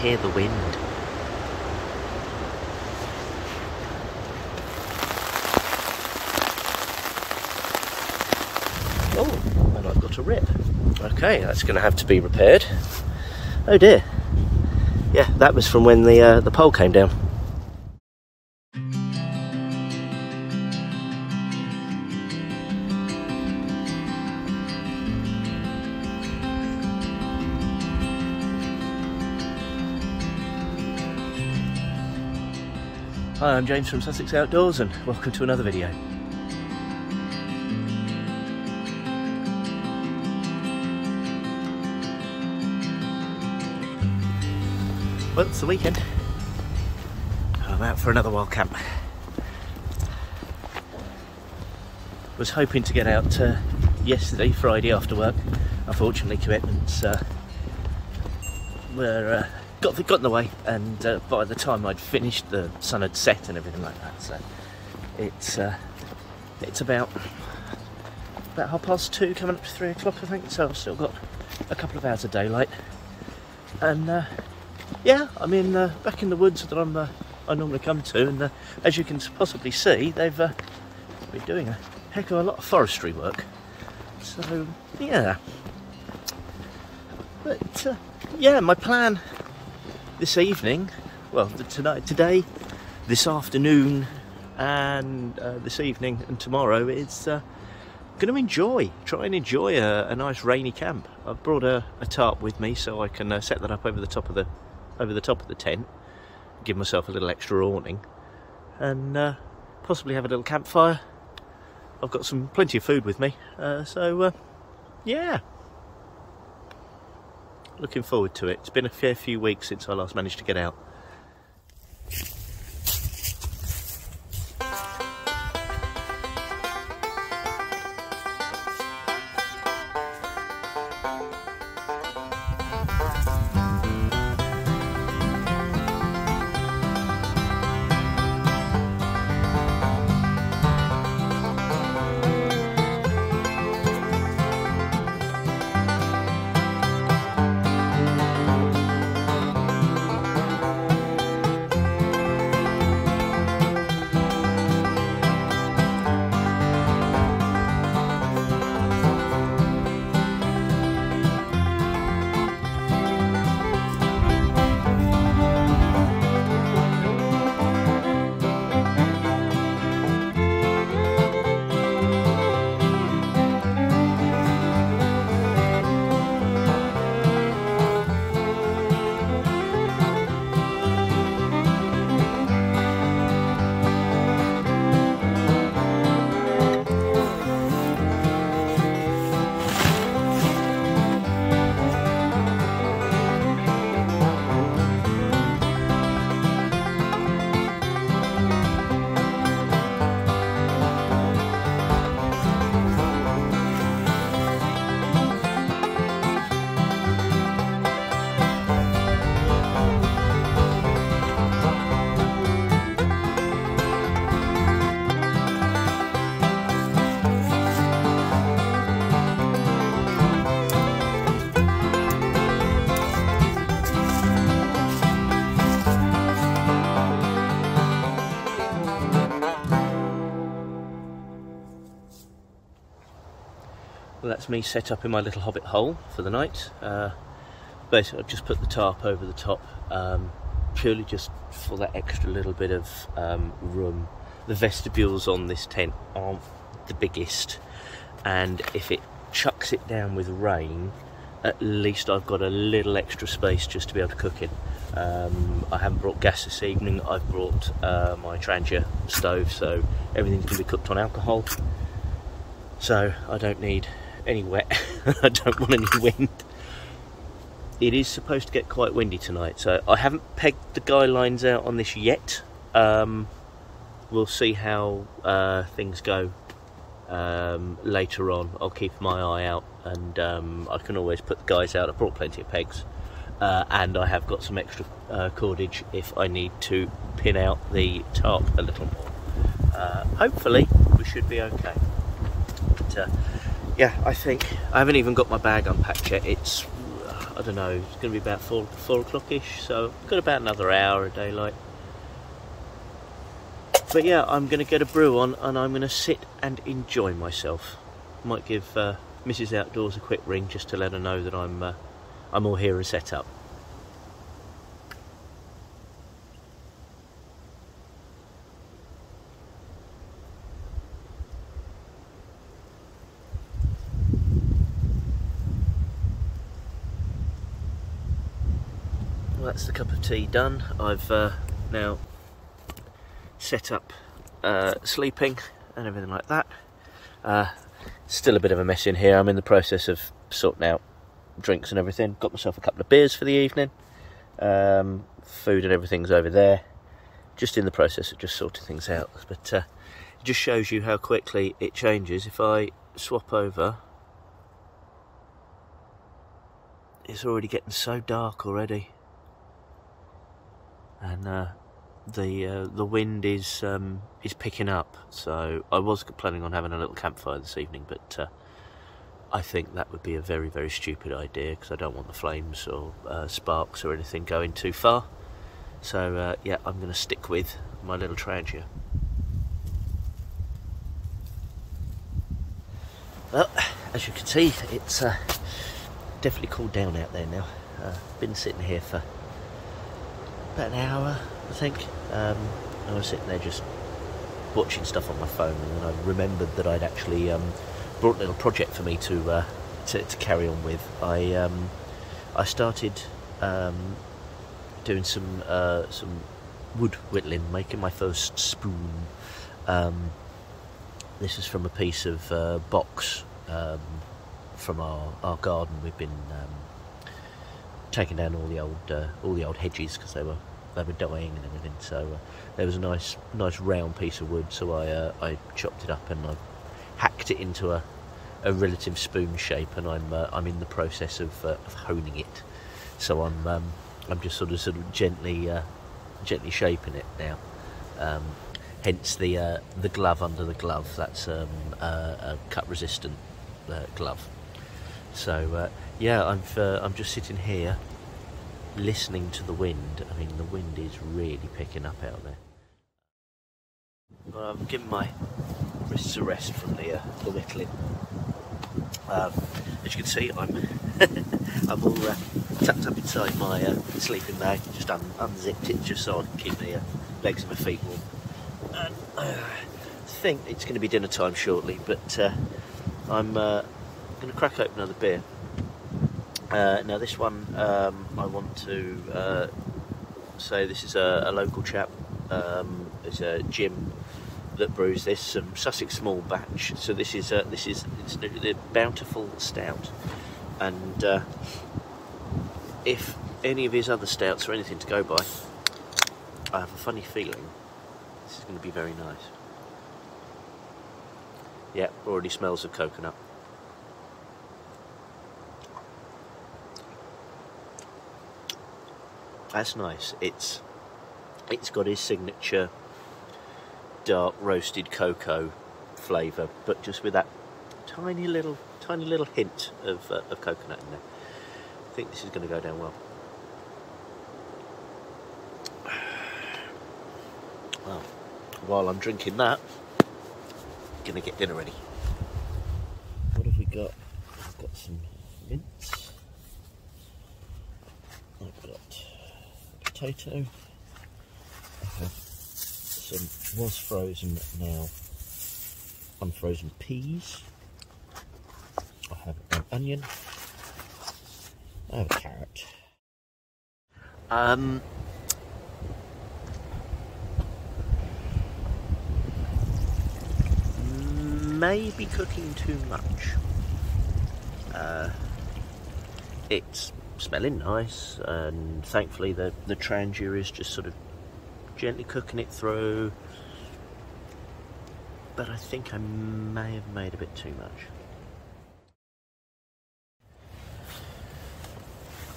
hear the wind. Oh, and I've got a rip. Okay, that's going to have to be repaired. Oh dear. Yeah, that was from when the pole came down. Hi, I'm James from Sussex Outdoors and welcome to another video. Well, it's the weekend. I'm out for another wild camp. Was hoping to get out yesterday, Friday after work. Unfortunately, commitments got in the way, and by the time I'd finished, the sun had set and everything like that. So it's about 2:30, coming up to 3 o'clock, I think. So I've still got a couple of hours of daylight, and yeah, I'm back in the woods that I normally come to, and as you can possibly see, they've been doing a heck of a lot of forestry work. So yeah, but yeah, my plan this evening, well, today, this afternoon, and this evening and tomorrow is going to try and enjoy a nice rainy camp. I've brought a tarp with me so I can set that up over the top of the tent, give myself a little extra awning, and possibly have a little campfire. I've got plenty of food with me, so yeah. Looking forward to it. It's been a fair few weeks since I last managed to get out. Well, that's me set up in my little hobbit hole for the night. Basically, I've just put the tarp over the top, purely just for that extra little bit of room. The vestibules on this tent aren't the biggest, and if it chucks it down with rain, at least I've got a little extra space just to be able to cook in. I haven't brought gas this evening. I've brought my Trangia stove, so everything's going to be cooked on alcohol. So I don't need any wet. I don't want any wind. It is supposed to get quite windy tonight, so I haven't pegged the guy lines out on this yet. We'll see how things go later on. I'll keep my eye out, and I can always put the guys out. I brought plenty of pegs, and I have got some extra cordage if I need to pin out the tarp a little more. Hopefully we should be okay. But, yeah, I think I haven't even got my bag unpacked yet. I don't know, it's going to be about 4 o'clock-ish, so I've got about another hour of daylight. But yeah, I'm going to get a brew on and I'm going to sit and enjoy myself. Might give Mrs. Outdoors a quick ring just to let her know that I'm all here and set up. Well, that's the cup of tea done. I've now set up sleeping and everything like that. Still a bit of a mess in here. I'm in the process of sorting out drinks and everything. Got myself a couple of beers for the evening. Food and everything's over there. Just in the process of just sorting things out. But it just shows you how quickly it changes. If I swap over, it's already getting so dark already. And the wind is picking up, so I was planning on having a little campfire this evening, but I think that would be a very, very stupid idea because I don't want the flames or sparks or anything going too far. So yeah, I'm going to stick with my little Trangia. Well, as you can see, it's definitely cooled down out there now. Been sitting here for about an hour, I think. I was sitting there just watching stuff on my phone, and then I remembered that I'd actually brought a little project for me to carry on with. I started doing some wood whittling, making my first spoon. This is from a piece of box from our garden. We've been taking down all the old hedges because they were dying and everything. So there was a nice round piece of wood. So I chopped it up and I hacked it into a relative spoon shape, and I'm in the process of honing it. So I'm just sort of gently shaping it now. Hence the glove under the glove. That's a cut resistant glove. So yeah, I'm just sitting here listening to the wind. I mean, the wind is really picking up out there. Well, I'm giving my wrists a rest from the whittling. As you can see, I'm all tucked up inside my sleeping bag. Just unzipped it just so I can keep the legs of my feet warm. And I think it's going to be dinner time shortly, but I'm going to crack open another beer. Now this one, I want to say this is a local chap. It's a Jim that brews this, some Sussex small batch. So this is the Bountiful Stout, and if any of his other stouts are anything to go by, I have a funny feeling this is going to be very nice. Yeah, already smells of coconut. That's nice. It's got his signature dark roasted cocoa flavour, but just with that tiny little hint of coconut in there. I think this is going to go down well. Well, while I'm drinking that, I'm going to get dinner ready. What have we got? I've got some mince. I've got potato. I have some was frozen, now unfrozen peas. I have an onion. I have a carrot. Maybe cooking too much. It's smelling nice, and thankfully the Trangia is just sort of gently cooking it through, but I think I may have made a bit too much.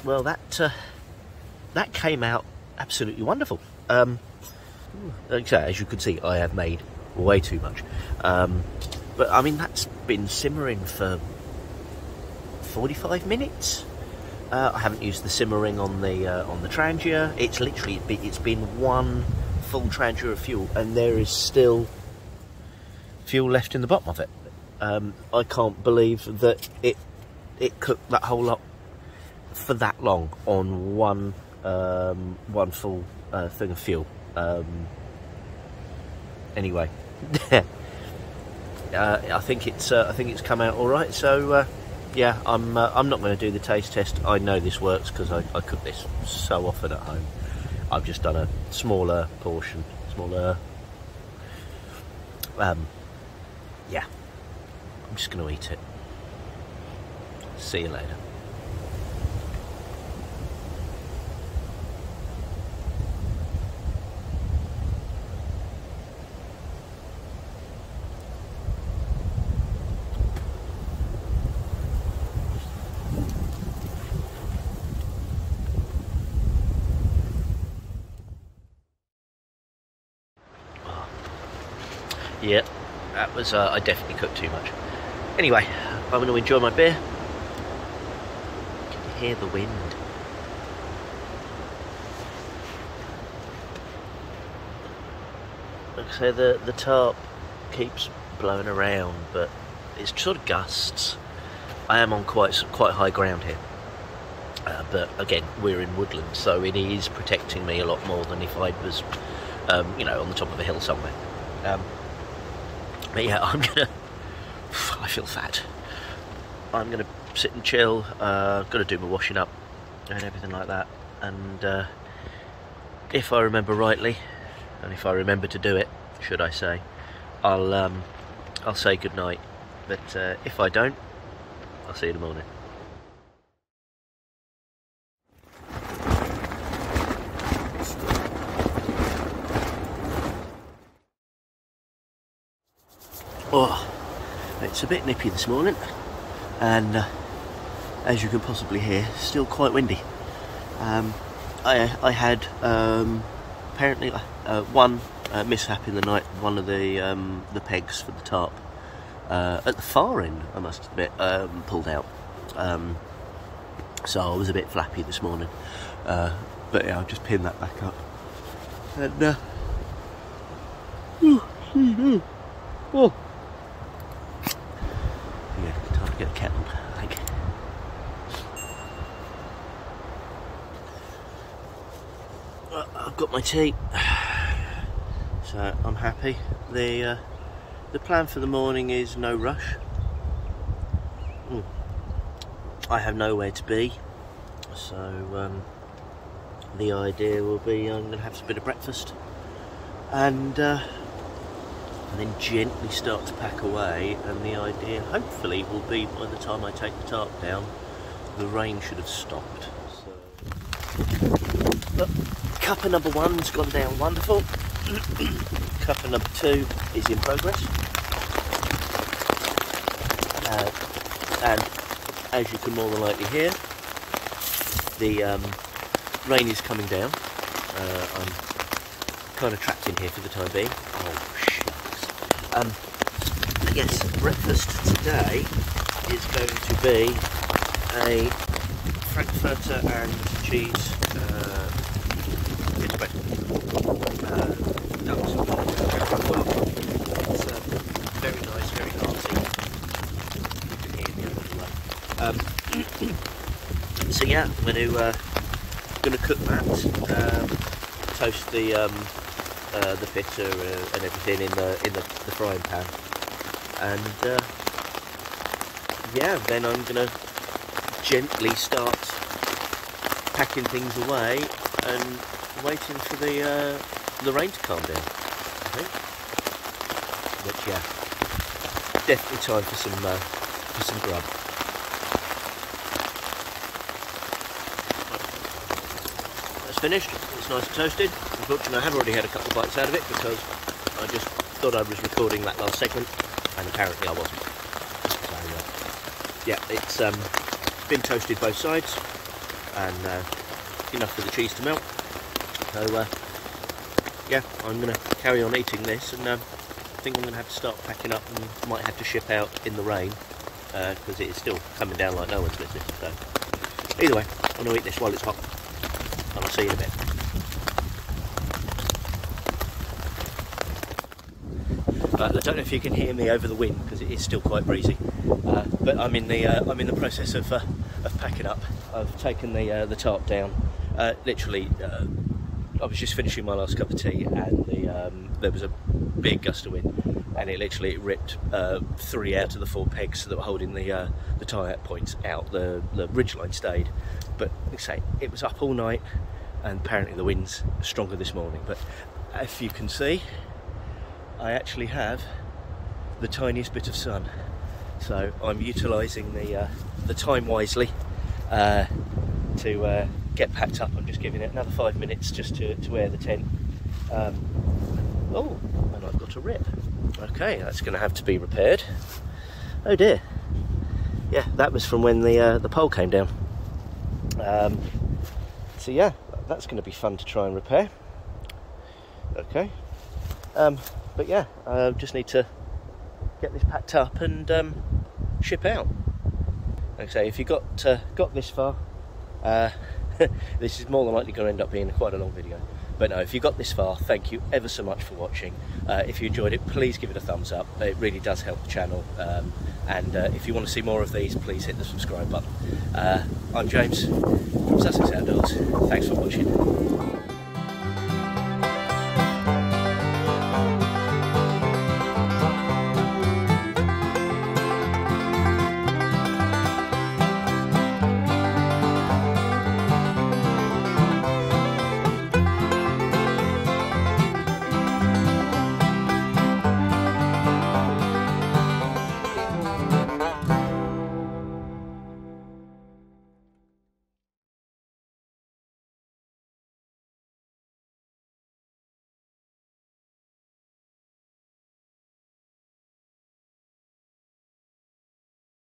Well, that came out absolutely wonderful. Okay, as you can see, I have made way too much, but I mean, that's been simmering for 45 minutes. I haven't used the simmering on the Trangia. It's been one full Trangia of fuel, and there is still fuel left in the bottom of it. I can't believe that it cooked that whole lot for that long on one full thing of fuel. Anyway, I think it's come out all right. So yeah, I'm not going to do the taste test. I know this works because I cook this so often at home. I've just done a smaller portion, yeah. I'm just going to eat it. See you later. Yeah, that was, I definitely cooked too much. Anyway, I'm going to enjoy my beer. Can you hear the wind? Like I say, the tarp keeps blowing around, but it's sort of gusts. I am on quite high ground here. But again, we're in woodland, so it is protecting me a lot more than if I was, you know, on the top of a hill somewhere. But yeah, I feel fat. I'm gonna sit and chill. Gotta do my washing up and everything like that. And if I remember rightly, and if I remember to do it, should I say, I'll say good night. But if I don't, I'll see you in the morning. Oh, it's a bit nippy this morning, and as you can possibly hear, still quite windy. I had apparently one mishap in the night. One of the pegs for the tarp at the far end, I must admit, pulled out. So I was a bit flappy this morning, but yeah, I'll just pin that back up. And oh. Yeah, time to get a kettle, I think. I've got my tea, so I'm happy. The plan for the morning is no rush. I have nowhere to be, so the idea will be I'm going to have a bit of breakfast and then gently start to pack away, and the idea hopefully will be by the time I take the tarp down, the rain should have stopped. So, cuppa number one's gone down wonderful. Cuppa number two is in progress, and as you can more than likely hear, the rain is coming down. I'm kind of trapped in here for the time being. Oh shit. I guess breakfast today is going to be a frankfurter and cheese pita bread. It's very nice, very hearty. You can hear me anyway. So yeah, I'm going to cook that. Toast the pita and everything in the frying pan, and yeah, then I'm gonna gently start packing things away and waiting for the rain to calm down, I think. But yeah, definitely time for some grub. That's finished. It's nice and toasted. Unfortunately, I have already had a couple of bites out of it because I just thought I was recording that last segment, and apparently I wasn't. So yeah, it's been toasted both sides, and enough for the cheese to melt. So yeah, I'm going to carry on eating this, and I think I'm going to have to start packing up, and might have to ship out in the rain because it is still coming down like no one's business. So Either way, I'm going to eat this while it's hot, and I'll see you in a bit. I don't know if you can hear me over the wind because it is still quite breezy, but I'm in the process of packing up. I've taken the tarp down. Literally, I was just finishing my last cup of tea, and there was a big gust of wind, and it literally ripped 3 out of the 4 pegs that were holding the tie-out points out. The ridgeline stayed, but like I say, it was up all night, and apparently the wind's stronger this morning. But if you can see, I actually have the tiniest bit of sun, so I'm utilising the time wisely to get packed up. I'm just giving it another 5 minutes just to air the tent. Oh, and I've got a rip. Okay, that's going to have to be repaired. Oh dear. Yeah, that was from when the pole came down. So yeah, that's going to be fun to try and repair. Okay. But yeah, I just need to get this packed up and ship out. Like I say, if you got this far, this is more than likely going to end up being quite a long video. But no, if you got this far, thank you ever so much for watching. If you enjoyed it, please give it a thumbs up. It really does help the channel. And if you want to see more of these, please hit the subscribe button. I'm James from Sussex Outdoors. Thanks for watching.